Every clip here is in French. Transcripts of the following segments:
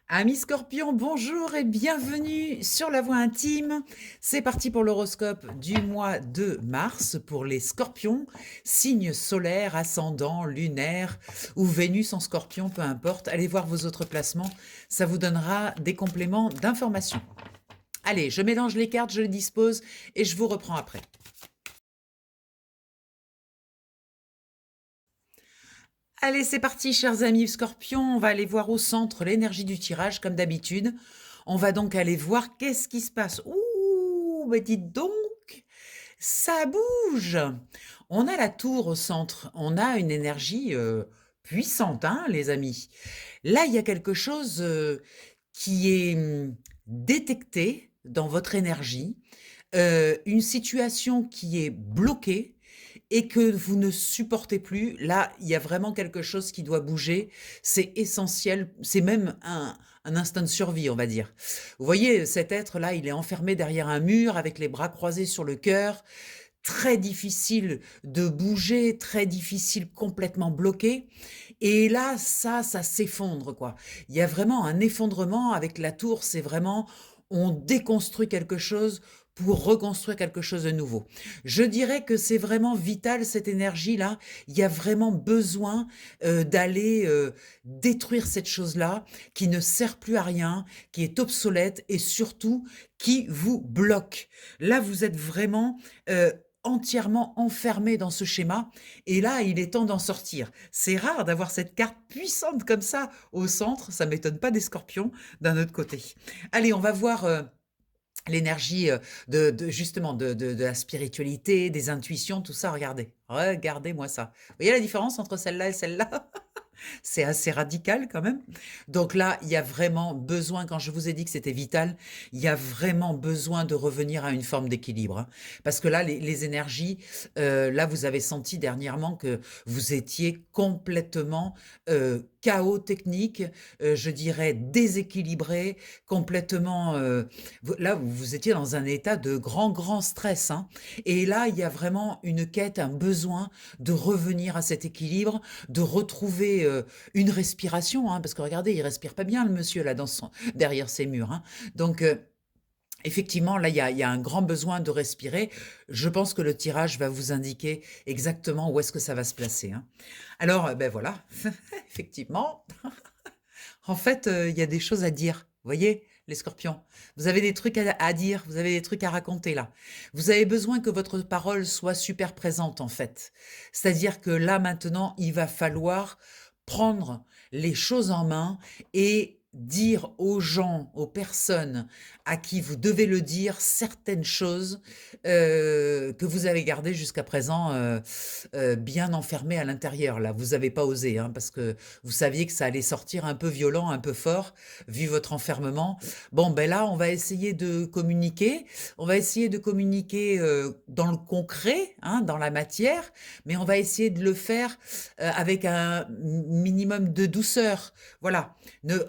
Amis Scorpion, bonjour et bienvenue sur la voie intime. C'est parti pour l'horoscope du mois de mars pour les Scorpions, signe solaire, ascendant, lunaire ou Vénus en Scorpion, peu importe. Allez voir vos autres placements, ça vous donnera des compléments d'information. Allez, je mélange les cartes, je les dispose et je vous reprends après. Allez, c'est parti, chers amis Scorpions. On va aller voir au centre l'énergie du tirage, comme d'habitude. On va donc aller voir qu'est-ce qui se passe. Ouh, mais dites donc, ça bouge. On a la tour au centre. On a une énergie puissante, hein, les amis. Là, il y a quelque chose qui est détecté dans votre énergie. Une situation qui est bloquée et que vous ne supportez plus, là, il y a vraiment quelque chose qui doit bouger. C'est essentiel, c'est même un instinct de survie, on va dire. Vous voyez, cet être-là, il est enfermé derrière un mur avec les bras croisés sur le cœur. Très difficile de bouger, très difficile, complètement bloqué. Et là, ça s'effondre, quoi. Il y a vraiment un effondrement avec la tour, c'est vraiment, on déconstruit quelque chose pour reconstruire quelque chose de nouveau. Je dirais que c'est vraiment vital, cette énergie-là. Il y a vraiment besoin d'aller détruire cette chose-là qui ne sert plus à rien, qui est obsolète et surtout qui vous bloque. Là, vous êtes vraiment entièrement enfermé dans ce schéma et là, il est temps d'en sortir. C'est rare d'avoir cette carte puissante comme ça au centre, ça m'étonne pas des Scorpions d'un autre côté. Allez, on va voir l'énergie justement de la spiritualité, des intuitions, tout ça. Regardez, regardez-moi ça. Vous voyez la différence entre celle-là et celle-là? C'est assez radical quand même. Donc là, il y a vraiment besoin, quand je vous ai dit que c'était vital, il y a vraiment besoin de revenir à une forme d'équilibre, hein. Parce que là, les énergies, là, vous avez senti dernièrement que vous étiez complètement chaos technique, je dirais déséquilibré, complètement... là, vous étiez dans un état de grand stress, hein. Et là, il y a vraiment une quête, un besoin de revenir à cet équilibre, de retrouver une respiration, hein, parce que regardez, il respire pas bien le monsieur là derrière ses murs, hein. Donc effectivement, là, il y a un grand besoin de respirer. Je pense que le tirage va vous indiquer exactement où est-ce que ça va se placer, hein. Alors, ben voilà, effectivement, en fait, il y a des choses à dire. Vous voyez, les Scorpions, vous avez des trucs à dire, vous avez des trucs à raconter là. Vous avez besoin que votre parole soit super présente en fait. C'est-à-dire que là maintenant, il va falloir prendre les choses en main et dire aux gens, aux personnes à qui vous devez le dire, certaines choses que vous avez gardées jusqu'à présent bien enfermées à l'intérieur. Là, vous n'avez pas osé, hein, parce que vous saviez que ça allait sortir un peu violent, un peu fort, vu votre enfermement. Bon, ben là, on va essayer de communiquer. On va essayer de communiquer dans le concret, hein, dans la matière, mais on va essayer de le faire avec un minimum de douceur. Voilà.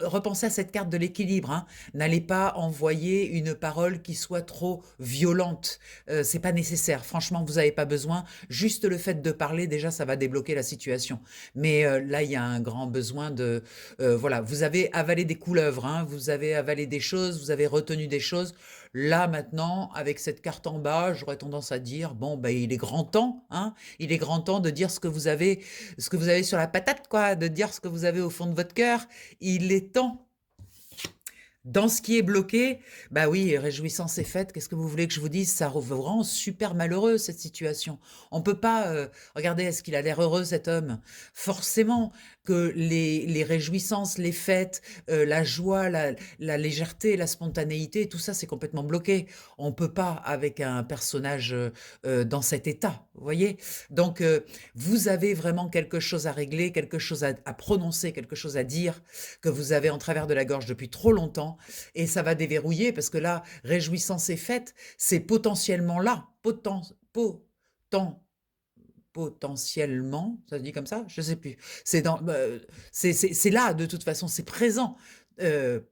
Repensez à cette carte de l'équilibre, hein. N'allez pas envoyer une parole qui soit trop violente. C'est pas nécessaire. Franchement, vous n'avez pas besoin. Juste le fait de parler, déjà, ça va débloquer la situation. Mais là, il y a un grand besoin de... voilà, vous avez avalé des couleuvres, hein, vous avez avalé des choses, vous avez retenu des choses. Là, maintenant, avec cette carte en bas, j'aurais tendance à dire, bon, ben, il est grand temps, hein, il est grand temps de dire ce que vous avez sur la patate, quoi, de dire ce que vous avez au fond de votre cœur. Il est temps. Dans ce qui est bloqué, bah oui, réjouissance est faite. Qu'est-ce que vous voulez que je vous dise? Ça vous rend super malheureux, cette situation. On peut pas... regardez, est-ce qu'il a l'air heureux, cet homme? Forcément que les réjouissances, les fêtes, la joie, la légèreté, la spontanéité, tout ça, c'est complètement bloqué. On peut pas avec un personnage dans cet état, vous voyez? Donc, vous avez vraiment quelque chose à régler, quelque chose à prononcer, quelque chose à dire que vous avez en travers de la gorge depuis trop longtemps et ça va déverrouiller parce que là, réjouissance est faite, c'est potentiellement là, potentiellement, ça se dit comme ça? Je sais plus. C'est dans, c'est là de toute façon, c'est présent.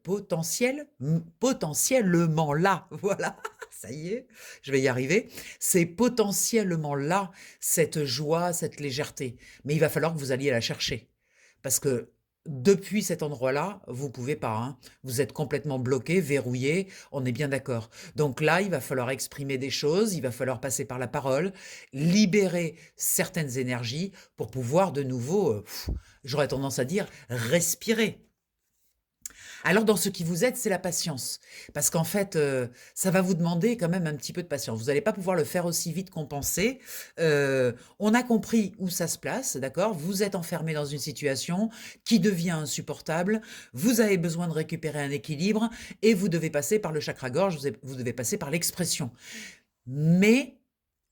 Potentiellement là, voilà, ça y est, je vais y arriver. C'est potentiellement là, cette joie, cette légèreté. Mais il va falloir que vous alliez la chercher. Parce que depuis cet endroit-là, vous pouvez pas, hein. Vous êtes complètement bloqué, verrouillé, on est bien d'accord. Donc là, il va falloir exprimer des choses, il va falloir passer par la parole, libérer certaines énergies pour pouvoir de nouveau, j'aurais tendance à dire, respirer. Alors dans ce qui vous aide, c'est la patience. Parce qu'en fait, ça va vous demander quand même un petit peu de patience. Vous n'allez pas pouvoir le faire aussi vite qu'on pensait. On a compris où ça se place, d'accord? Vous êtes enfermé dans une situation qui devient insupportable. Vous avez besoin de récupérer un équilibre et vous devez passer par le chakra-gorge, vous devez passer par l'expression. Mais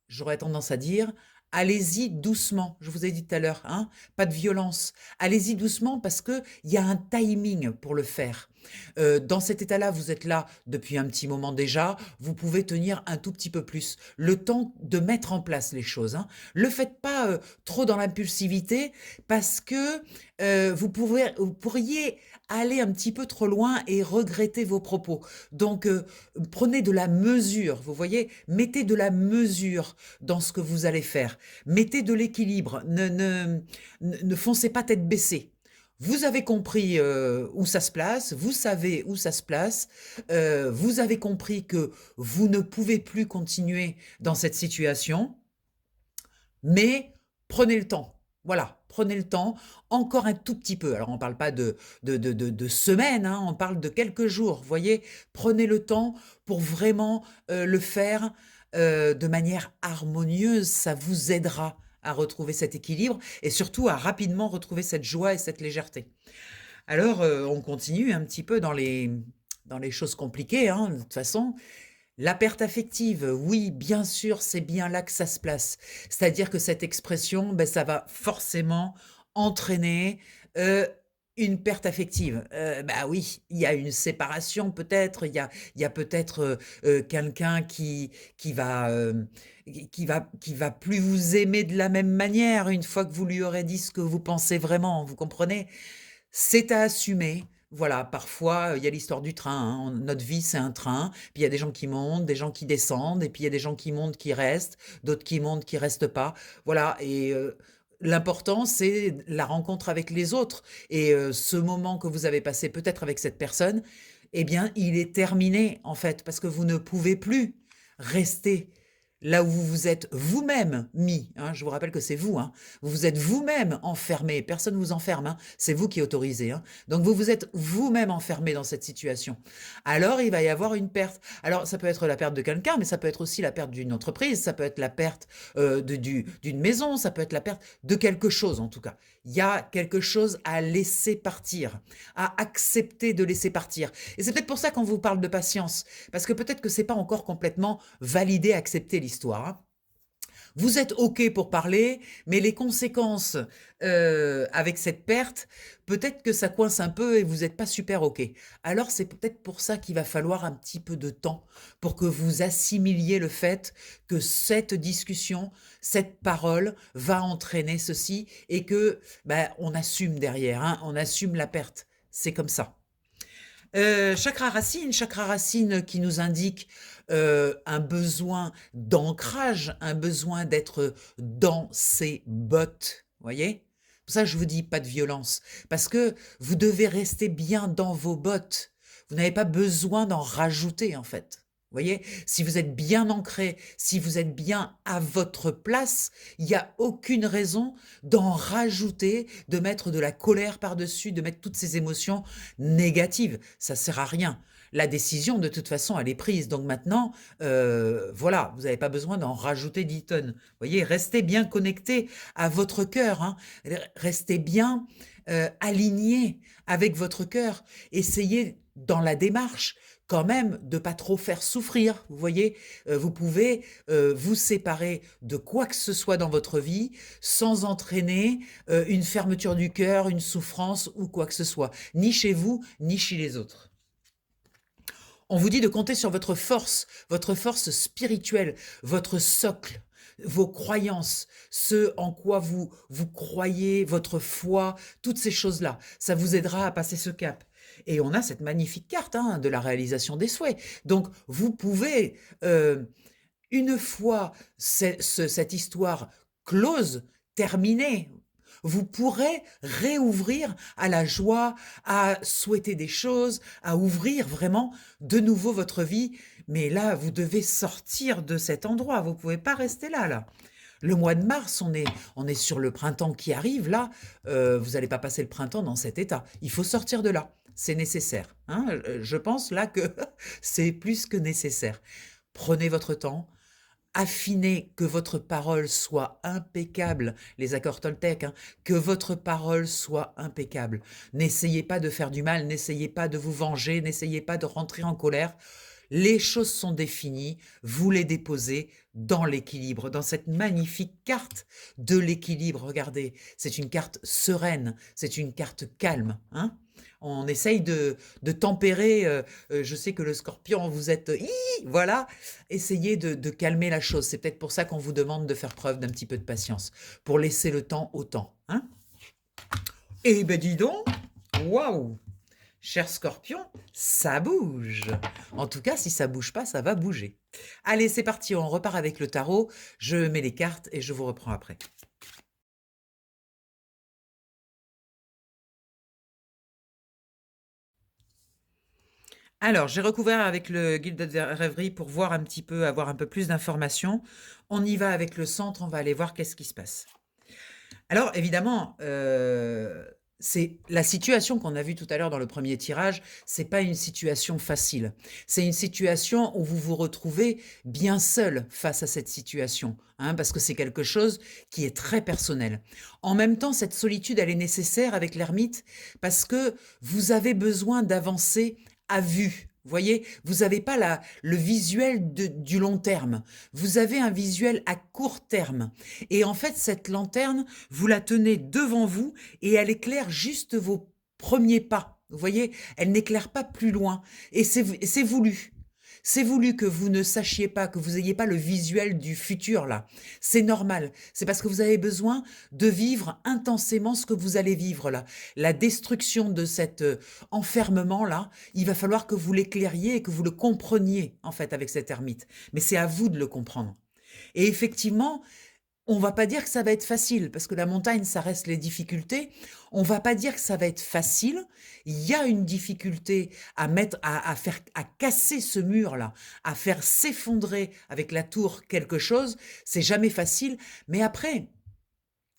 j'aurais tendance à dire, allez-y doucement. Je vous ai dit tout à l'heure, hein, pas de violence. Allez-y doucement parce qu'il y a un timing pour le faire. Dans cet état-là, vous êtes là depuis un petit moment déjà, vous pouvez tenir un tout petit peu plus. Le temps de mettre en place les choses, hein. Le faites pas trop dans l'impulsivité parce que vous pourriez aller un petit peu trop loin et regretter vos propos. Donc, prenez de la mesure, vous voyez, mettez de la mesure dans ce que vous allez faire. Mettez de l'équilibre, ne foncez pas tête baissée. Vous avez compris où ça se place, vous savez où ça se place, vous avez compris que vous ne pouvez plus continuer dans cette situation, mais prenez le temps. Voilà, prenez le temps, encore un tout petit peu. Alors, on ne parle pas de semaines, hein, on parle de quelques jours. Vous voyez, prenez le temps pour vraiment le faire de manière harmonieuse. Ça vous aidera à retrouver cet équilibre et surtout à rapidement retrouver cette joie et cette légèreté. Alors, on continue un petit peu dans les choses compliquées, hein, de toute façon. La perte affective, oui, bien sûr, c'est bien là que ça se place. C'est-à-dire que cette expression, ben, ça va forcément entraîner une perte affective. Bah oui, il y a une séparation peut-être, il y a peut-être quelqu'un qui va plus vous aimer de la même manière une fois que vous lui aurez dit ce que vous pensez vraiment, vous comprenez? C'est à assumer. Voilà, parfois, il y a l'histoire du train, hein. Notre vie, c'est un train. Puis il y a des gens qui montent, des gens qui descendent, et puis il y a des gens qui montent, qui restent, d'autres qui montent, qui restent pas. Voilà, et l'important, c'est la rencontre avec les autres. Et ce moment que vous avez passé peut-être avec cette personne, eh bien, il est terminé, en fait, parce que vous ne pouvez plus rester là où vous vous êtes vous-même mis, hein. Je vous rappelle que c'est vous, hein. Vous vous êtes vous-même enfermé, personne ne vous enferme, hein. C'est vous qui autorisez, hein. Donc vous vous êtes vous-même enfermé dans cette situation. Alors il va y avoir une perte. Alors ça peut être la perte de quelqu'un, mais ça peut être aussi la perte d'une entreprise, ça peut être la perte d'une maison, ça peut être la perte de quelque chose en tout cas. Il y a quelque chose à laisser partir, à accepter de laisser partir. Et c'est peut-être pour ça qu'on vous parle de patience, parce que peut-être que c'est pas encore complètement validé, accepté l'histoire, hein. Vous êtes OK pour parler, mais les conséquences avec cette perte, peut-être que ça coince un peu et vous n'êtes pas super OK. Alors c'est peut-être pour ça qu'il va falloir un petit peu de temps pour que vous assimiliez le fait que cette discussion, cette parole va entraîner ceci et que ben, on assume derrière, hein, on assume la perte. C'est comme ça. Chakra racine qui nous indique un besoin d'ancrage, un besoin d'être dans ses bottes, voyez? Pour ça, je vous dis pas de violence, parce que vous devez rester bien dans vos bottes. Vous n'avez pas besoin d'en rajouter, en fait. Vous voyez, si vous êtes bien ancré, si vous êtes bien à votre place, il n'y a aucune raison d'en rajouter, de mettre de la colère par-dessus, de mettre toutes ces émotions négatives. Ça sert à rien. La décision, de toute façon, elle est prise. Donc maintenant, voilà, vous n'avez pas besoin d'en rajouter 10 tonnes. Vous voyez, restez bien connecté à votre cœur, hein. Restez bien aligné avec votre cœur. Essayez dans la démarche quand même de pas trop faire souffrir. Vous voyez, vous pouvez vous séparer de quoi que ce soit dans votre vie sans entraîner une fermeture du cœur, une souffrance ou quoi que ce soit, ni chez vous, ni chez les autres. On vous dit de compter sur votre force spirituelle, votre socle, vos croyances, ce en quoi vous croyez, votre foi, toutes ces choses-là. Ça vous aidera à passer ce cap. Et on a cette magnifique carte, hein, de la réalisation des souhaits. Donc, vous pouvez, une fois cette histoire close, terminée, vous pourrez réouvrir à la joie, à souhaiter des choses, à ouvrir vraiment de nouveau votre vie. Mais là, vous devez sortir de cet endroit. Vous ne pouvez pas rester là, là. Le mois de mars, on est sur le printemps qui arrive. Là, vous n'allez pas passer le printemps dans cet état. Il faut sortir de là. C'est nécessaire, hein. Je pense là que c'est plus que nécessaire. Prenez votre temps, affinez que votre parole soit impeccable, les accords Toltec, hein, que votre parole soit impeccable. N'essayez pas de faire du mal, n'essayez pas de vous venger, n'essayez pas de rentrer en colère. Les choses sont définies, vous les déposez dans l'équilibre, dans cette magnifique carte de l'équilibre. Regardez, c'est une carte sereine, c'est une carte calme, hein. On essaye de tempérer, je sais que le scorpion, vous êtes, voilà, essayez de calmer la chose. C'est peut-être pour ça qu'on vous demande de faire preuve d'un petit peu de patience, pour laisser le temps au temps, hein. Eh ben dis donc, waouh! Cher Scorpion, ça bouge. En tout cas, si ça bouge pas, ça va bouger. Allez, c'est parti, on repart avec le tarot. Je mets les cartes et je vous reprends après. Alors, j'ai recouvert avec le guide de rêverie pour voir un petit peu, avoir un peu plus d'informations. On y va avec le centre, on va aller voir qu'est-ce qui se passe. Alors évidemment, c'est la situation qu'on a vue tout à l'heure dans le premier tirage, c'est pas une situation facile. C'est une situation où vous vous retrouvez bien seul face à cette situation, hein, parce que c'est quelque chose qui est très personnel. En même temps, cette solitude, elle est nécessaire avec l'ermite parce que vous avez besoin d'avancer à vue. Vous voyez, vous n'avez pas le visuel du long terme. Vous avez un visuel à court terme. Et en fait, cette lanterne, vous la tenez devant vous et elle éclaire juste vos premiers pas. Vous voyez, elle n'éclaire pas plus loin. Et c'est voulu. C'est voulu que vous ne sachiez pas, que vous n'ayez pas le visuel du futur là. C'est normal. C'est parce que vous avez besoin de vivre intensément ce que vous allez vivre là. La destruction de cet enfermement là, il va falloir que vous l'éclairiez et que vous le compreniez en fait avec cet ermite. Mais c'est à vous de le comprendre. Et effectivement, on va pas dire que ça va être facile, parce que la montagne, ça reste les difficultés. On va pas dire que ça va être facile. Il y a une difficulté à mettre, à casser ce mur-là, à faire s'effondrer avec la tour quelque chose. C'est jamais facile. Mais après,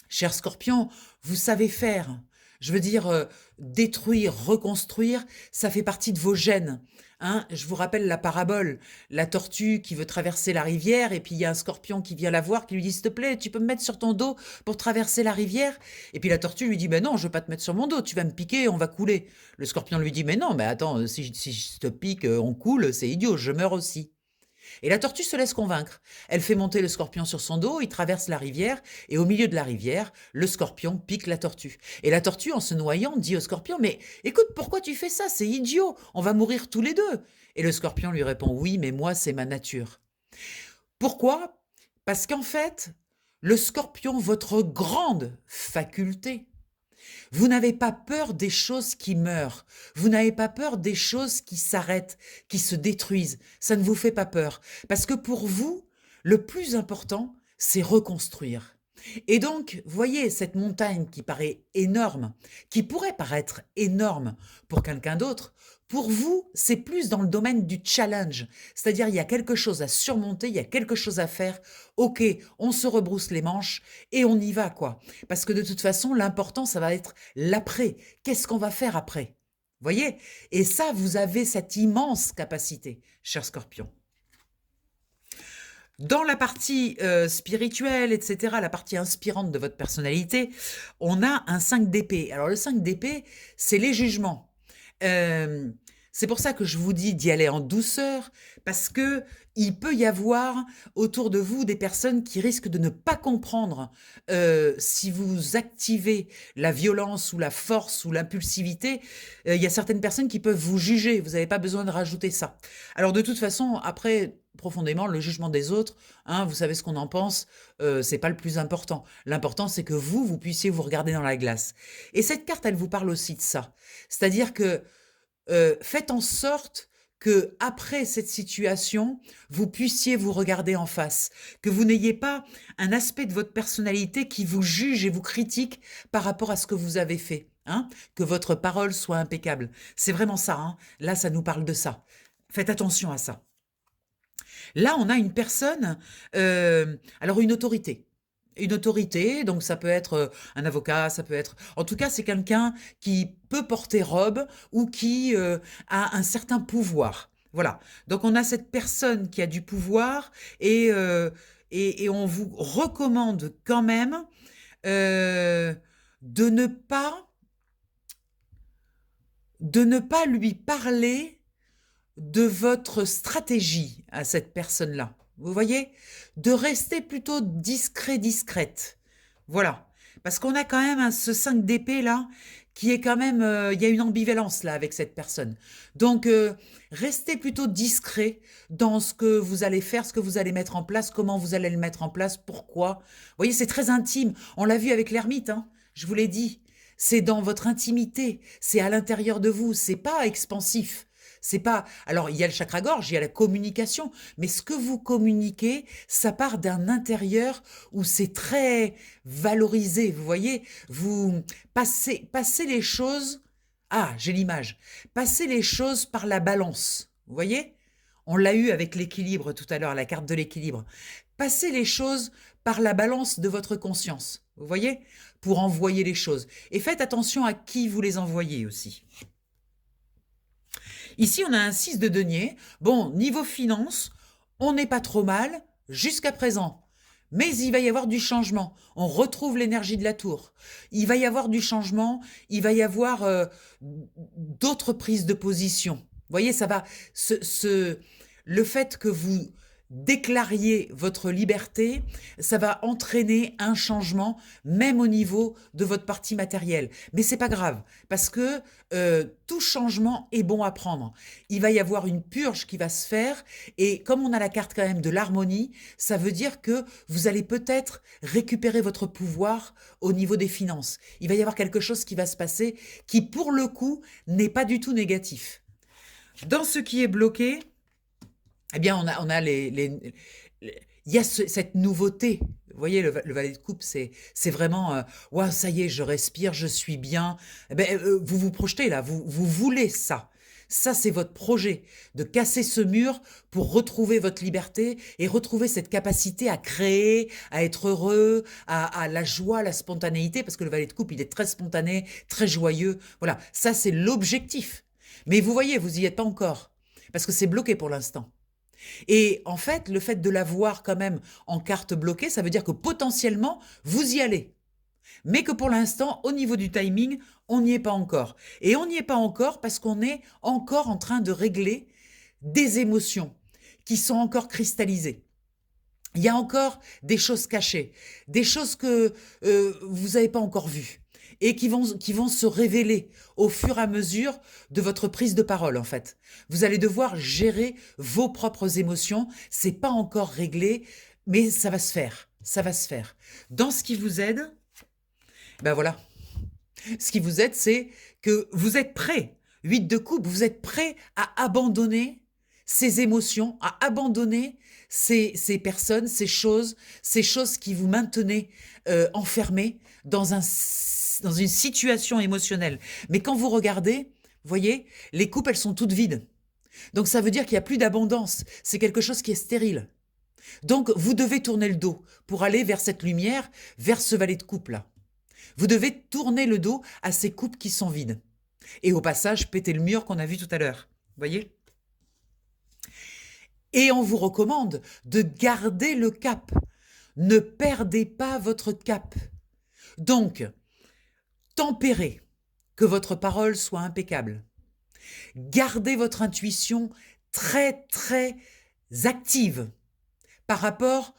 cher Scorpion, vous savez faire. Je veux dire, détruire, reconstruire, ça fait partie de vos gènes. Hein. Je vous rappelle la parabole, la tortue qui veut traverser la rivière, et puis il y a un scorpion qui vient la voir, qui lui dit, s'il te plaît, tu peux me mettre sur ton dos pour traverser la rivière? Et puis la tortue lui dit, ben non, je veux pas te mettre sur mon dos, tu vas me piquer, on va couler. Le scorpion lui dit, mais non, mais attends, si je te pique, on coule, c'est idiot, je meurs aussi. Et la tortue se laisse convaincre. Elle fait monter le scorpion sur son dos, il traverse la rivière, et au milieu de la rivière, le scorpion pique la tortue. Et la tortue, en se noyant, dit au scorpion, mais écoute, pourquoi tu fais ça? C'est idiot, on va mourir tous les deux. Et le scorpion lui répond, oui, mais moi, c'est ma nature. Pourquoi? Parce qu'en fait, le scorpion, votre grande faculté, vous n'avez pas peur des choses qui meurent. Vous n'avez pas peur des choses qui s'arrêtent, qui se détruisent. Ça ne vous fait pas peur. Parce que pour vous, le plus important, c'est reconstruire. Et donc, voyez cette montagne qui paraît énorme, qui pourrait paraître énorme pour quelqu'un d'autre, pour vous, c'est plus dans le domaine du challenge. C'est-à-dire, il y a quelque chose à surmonter, il y a quelque chose à faire. Ok, on se rebrousse les manches et on y va, quoi. Parce que de toute façon, l'important, ça va être l'après. Qu'est-ce qu'on va faire après? Voyez? Et ça, vous avez cette immense capacité, cher Scorpion. Dans la partie spirituelle, etc., la partie inspirante de votre personnalité, on a un 5 d'épée. Alors le 5 d'épée, c'est les jugements. C'est pour ça que je vous dis d'y aller en douceur, parce que il peut y avoir autour de vous des personnes qui risquent de ne pas comprendre si vous activez la violence ou la force ou l'impulsivité. Il y a certaines personnes qui peuvent vous juger, vous n'avez pas besoin de rajouter ça. Alors de toute façon, après, profondément, le jugement des autres, hein, vous savez ce qu'on en pense, c'est pas le plus important. L'important, c'est que vous puissiez vous regarder dans la glace. Et cette carte, elle vous parle aussi de ça. C'est-à-dire que faites en sorte que après cette situation, vous puissiez vous regarder en face, que vous n'ayez pas un aspect de votre personnalité qui vous juge et vous critique par rapport à ce que vous avez fait, hein, que votre parole soit impeccable. C'est vraiment ça, hein. Là, ça nous parle de ça. Faites attention à ça. Là, on a une personne, alors une autorité. Une autorité, donc ça peut être un avocat, ça peut être... En tout cas, c'est quelqu'un qui peut porter robe ou qui a un certain pouvoir. Voilà. Donc on a cette personne qui a du pouvoir et on vous recommande quand même euh, de ne pas, de ne pas lui parler de votre stratégie à cette personne-là. Vous voyez? De rester plutôt discret, discrète. Voilà. Parce qu'on a quand même ce 5 d'épée là, qui est quand même... Il y a une ambivalence là avec cette personne. Donc, restez plutôt discret dans ce que vous allez faire, ce que vous allez mettre en place, comment vous allez le mettre en place, pourquoi. Vous voyez, c'est très intime. On l'a vu avec l'ermite, hein, je vous l'ai dit. C'est dans votre intimité, c'est à l'intérieur de vous, c'est pas expansif. C'est pas. Alors, il y a le chakra-gorge, il y a la communication, mais ce que vous communiquez, ça part d'un intérieur où c'est très valorisé. Vous voyez, vous passez les choses. Ah, j'ai l'image. Passez les choses par la balance. Vous voyez? On l'a eu avec l'équilibre tout à l'heure, la carte de l'équilibre. Passez les choses par la balance de votre conscience. Vous voyez? Pour envoyer les choses. Et faites attention à qui vous les envoyez aussi. Ici, on a un 6 de denier. Bon, niveau finance, on n'est pas trop mal jusqu'à présent. Mais il va y avoir du changement. On retrouve l'énergie de la tour. Il va y avoir du changement. Il va y avoir d'autres prises de position. Vous voyez, ça va... le fait que vous déclariez votre liberté, ça va entraîner un changement, même au niveau de votre partie matérielle. Mais c'est pas grave, parce que tout changement est bon à prendre. Il va y avoir une purge qui va se faire, et comme on a la carte quand même de l'harmonie, ça veut dire que vous allez peut-être récupérer votre pouvoir au niveau des finances. Il va y avoir quelque chose qui va se passer qui, pour le coup, n'est pas du tout négatif. Dans ce qui est bloqué, eh bien, on a il y a cette nouveauté. Vous voyez, le valet de coupe, c'est vraiment, ouais, ça y est, je respire, je suis bien. Eh ben, vous vous projetez là, vous voulez ça. Ça, c'est votre projet, de casser ce mur pour retrouver votre liberté et retrouver cette capacité à créer, à être heureux, à la joie, la spontanéité, parce que le valet de coupe, il est très spontané, très joyeux. Voilà, ça, c'est l'objectif. Mais vous voyez, vous y êtes pas encore, parce que c'est bloqué pour l'instant. Et en fait, le fait de l'avoir quand même en carte bloquée, ça veut dire que potentiellement, vous y allez. Mais que pour l'instant, au niveau du timing, on n'y est pas encore. Et on n'y est pas encore parce qu'on est encore en train de régler des émotions qui sont encore cristallisées. Il y a encore des choses cachées, des choses que vous n'avez pas encore vues et qui vont se révéler au fur et à mesure de votre prise de parole, en fait. Vous allez devoir gérer vos propres émotions. C'est pas encore réglé, mais ça va se faire. Ça va se faire. Dans ce qui vous aide, ben voilà. Ce qui vous aide, c'est que vous êtes prêt. 8 de coupe, vous êtes prêt à abandonner ces émotions, à abandonner ces personnes, ces choses qui vous maintenaient enfermés dans une situation émotionnelle. Mais quand vous regardez, vous voyez, les coupes, elles sont toutes vides. Donc ça veut dire qu'il n'y a plus d'abondance. C'est quelque chose qui est stérile. Donc vous devez tourner le dos pour aller vers cette lumière, vers ce valet de coupe-là. Vous devez tourner le dos à ces coupes qui sont vides. Et au passage, péter le mur qu'on a vu tout à l'heure. Vous voyez ? Et on vous recommande de garder le cap. Ne perdez pas votre cap. Donc, tempérez, que votre parole soit impeccable. Gardez votre intuition très, très active par rapport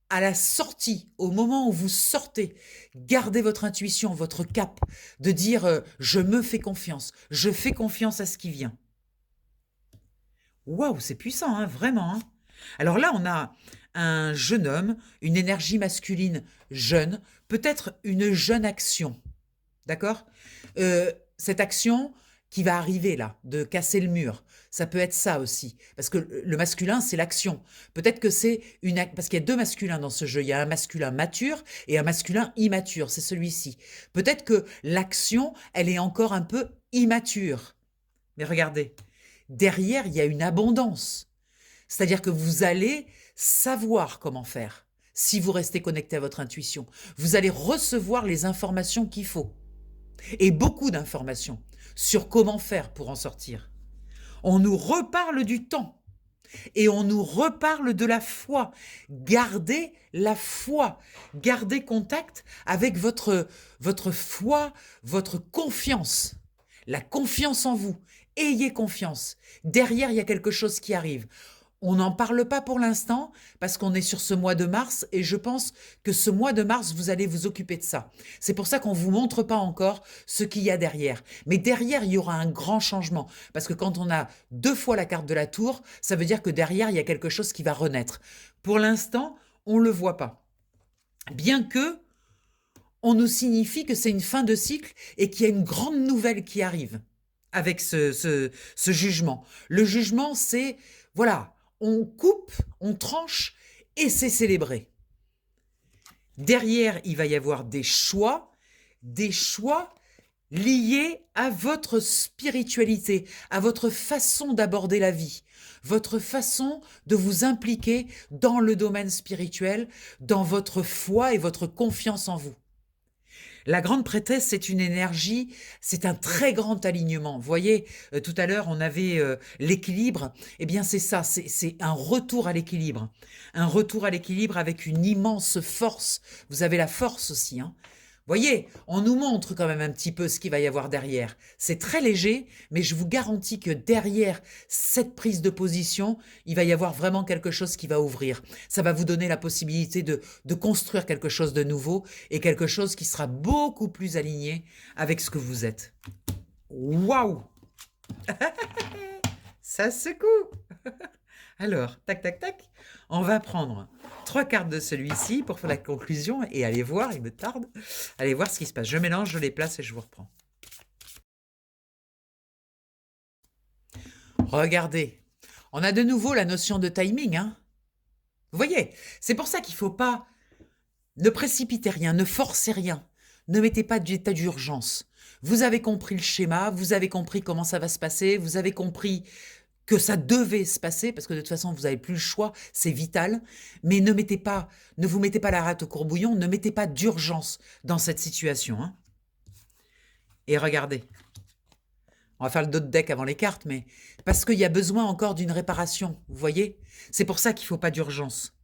à la sortie, au moment où vous sortez. Gardez votre intuition, votre cap, de dire je me fais confiance, je fais confiance à ce qui vient. Waouh, c'est puissant, hein, vraiment. Hein. Alors là, on a un jeune homme, une énergie masculine jeune, peut-être une jeune action. D'accord. Cette action, qui va arriver là, de casser le mur. Ça peut être ça aussi, parce que le masculin, c'est l'action. Peut-être que c'est parce qu'il y a deux masculins dans ce jeu. Il y a un masculin mature et un masculin immature, c'est celui-ci. Peut-être que l'action, elle est encore un peu immature. Mais regardez, derrière, il y a une abondance. C'est-à-dire que vous allez savoir comment faire si vous restez connecté à votre intuition. Vous allez recevoir les informations qu'il faut. Et beaucoup d'informations sur comment faire pour en sortir. On nous reparle du temps et on nous reparle de la foi. Gardez la foi, gardez contact avec votre foi, votre confiance, la confiance en vous. Ayez confiance. Derrière, il y a quelque chose qui arrive. On n'en parle pas pour l'instant parce qu'on est sur ce mois de mars et je pense que ce mois de mars, vous allez vous occuper de ça. C'est pour ça qu'on ne vous montre pas encore ce qu'il y a derrière. Mais derrière, il y aura un grand changement parce que quand on a 2 fois la carte de la tour, ça veut dire que derrière, il y a quelque chose qui va renaître. Pour l'instant, on ne le voit pas. Bien que on nous signifie que c'est une fin de cycle et qu'il y a une grande nouvelle qui arrive avec ce jugement. Le jugement, c'est, voilà, on coupe, on tranche et c'est célébré. Derrière, il va y avoir des choix liés à votre spiritualité, à votre façon d'aborder la vie, votre façon de vous impliquer dans le domaine spirituel, dans votre foi et votre confiance en vous. La grande prêtresse, c'est une énergie, c'est un très grand alignement. Vous voyez, tout à l'heure, on avait l'équilibre. Eh bien, c'est ça, c'est un retour à l'équilibre. Un retour à l'équilibre avec une immense force. Vous avez la force aussi, hein. Vous voyez, on nous montre quand même un petit peu ce qu'il va y avoir derrière. C'est très léger, mais je vous garantis que derrière cette prise de position, il va y avoir vraiment quelque chose qui va ouvrir. Ça va vous donner la possibilité de construire quelque chose de nouveau et quelque chose qui sera beaucoup plus aligné avec ce que vous êtes. Waouh! Ça secoue! Alors, tac, tac, tac, on va prendre 3 cartes de celui-ci pour faire la conclusion et aller voir, il me tarde, allez voir ce qui se passe. Je mélange, je les place et je vous reprends. Regardez, on a de nouveau la notion de timing, hein. Vous voyez, c'est pour ça qu'il ne faut pas, ne précipitez rien, ne forcez rien, ne mettez pas d'état d'urgence. Vous avez compris le schéma, vous avez compris comment ça va se passer, vous avez compris que ça devait se passer, parce que de toute façon, vous n'avez plus le choix, c'est vital, mais ne vous mettez pas la rate au courbouillon, ne mettez pas d'urgence dans cette situation, hein. Et regardez, on va faire le dos de deck avant les cartes, mais parce qu'il y a besoin encore d'une réparation, vous voyez? C'est pour ça qu'il ne faut pas d'urgence.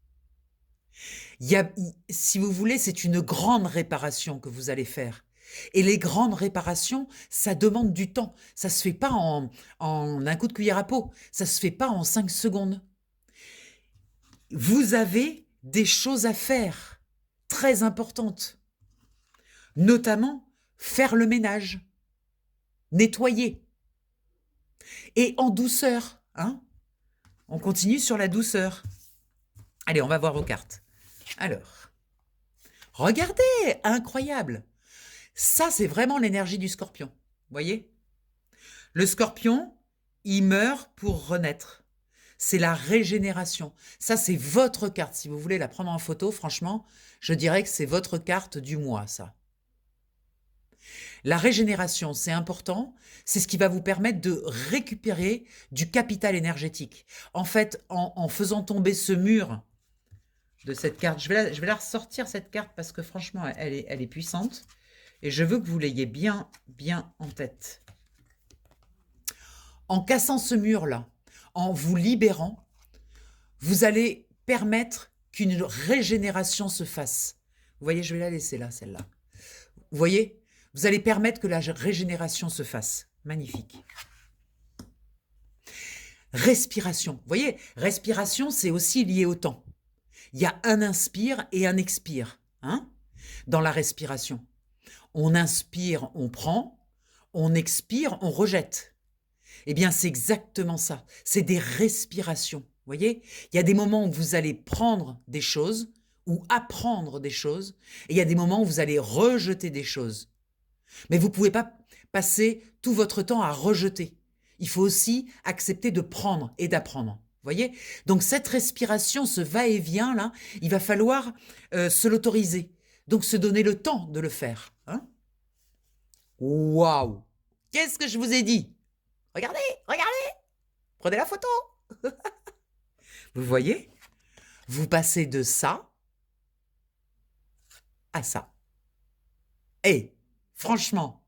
Si vous voulez, c'est une grande réparation que vous allez faire. Et les grandes réparations, ça demande du temps. Ça ne se fait pas en un coup de cuillère à peau. Ça ne se fait pas en 5 secondes. Vous avez des choses à faire très importantes. Notamment, faire le ménage, nettoyer. Et en douceur, hein? On continue sur la douceur. Allez, on va voir vos cartes. Alors, regardez, incroyable! Ça, c'est vraiment l'énergie du scorpion. Vous voyez? Le scorpion, il meurt pour renaître. C'est la régénération. Ça, c'est votre carte. Si vous voulez la prendre en photo, franchement, je dirais que c'est votre carte du mois, ça. La régénération, c'est important. C'est ce qui va vous permettre de récupérer du capital énergétique. En fait, en faisant tomber ce mur de cette carte, je vais la ressortir, cette carte, parce que franchement, elle est puissante. Et je veux que vous l'ayez bien en tête. En cassant ce mur-là, en vous libérant, vous allez permettre qu'une régénération se fasse. Vous voyez, je vais la laisser là, celle-là. Vous voyez, vous allez permettre que la régénération se fasse. Magnifique. Respiration. Vous voyez, respiration, c'est aussi lié au temps. Il y a un inspire et un expire, hein, dans la respiration. On inspire, on prend, on expire, on rejette. Eh bien, c'est exactement ça. C'est des respirations. Vous voyez, il y a des moments où vous allez prendre des choses ou apprendre des choses, et il y a des moments où vous allez rejeter des choses. Mais vous ne pouvez pas passer tout votre temps à rejeter. Il faut aussi accepter de prendre et d'apprendre. Voyez? Donc cette respiration, ce va-et-vient là, il va falloir se l'autoriser. Donc se donner le temps de le faire. Hein. Waouh! Qu'est-ce que je vous ai dit? Regardez, regardez! Prenez la photo! Vous voyez? Vous passez de ça à ça. Et franchement,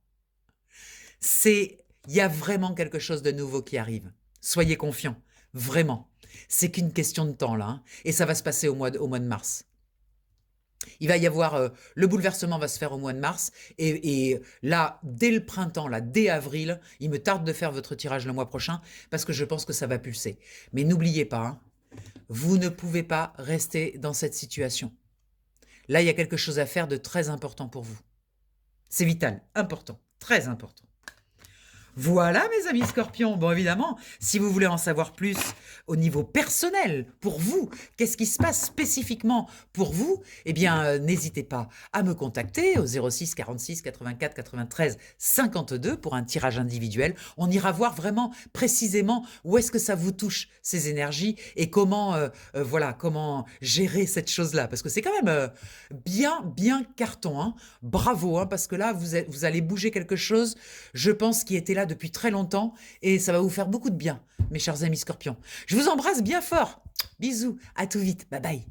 il y a vraiment quelque chose de nouveau qui arrive. Soyez confiants, vraiment. C'est qu'une question de temps là, hein, et ça va se passer au mois de mars. Il va y avoir, le bouleversement va se faire au mois de mars, et là, dès le printemps, là, dès avril, il me tarde de faire votre tirage le mois prochain, parce que je pense que ça va pulser. Mais n'oubliez pas, hein, vous ne pouvez pas rester dans cette situation. Là, il y a quelque chose à faire de très important pour vous. C'est vital, important, très important. Voilà mes amis scorpions, bon évidemment, si vous voulez en savoir plus au niveau personnel, pour vous, qu'est-ce qui se passe spécifiquement pour vous, eh bien n'hésitez pas à me contacter au 06 46 84 93 52 pour un tirage individuel. On ira voir vraiment précisément où est-ce que ça vous touche ces énergies et comment, voilà, comment gérer cette chose-là, parce que c'est quand même bien carton, hein. Bravo, hein, parce que là vous allez bouger quelque chose, je pense, qui était là depuis très longtemps, et ça va vous faire beaucoup de bien, mes chers amis scorpions. Je vous embrasse bien fort. Bisous, à tout vite, bye bye.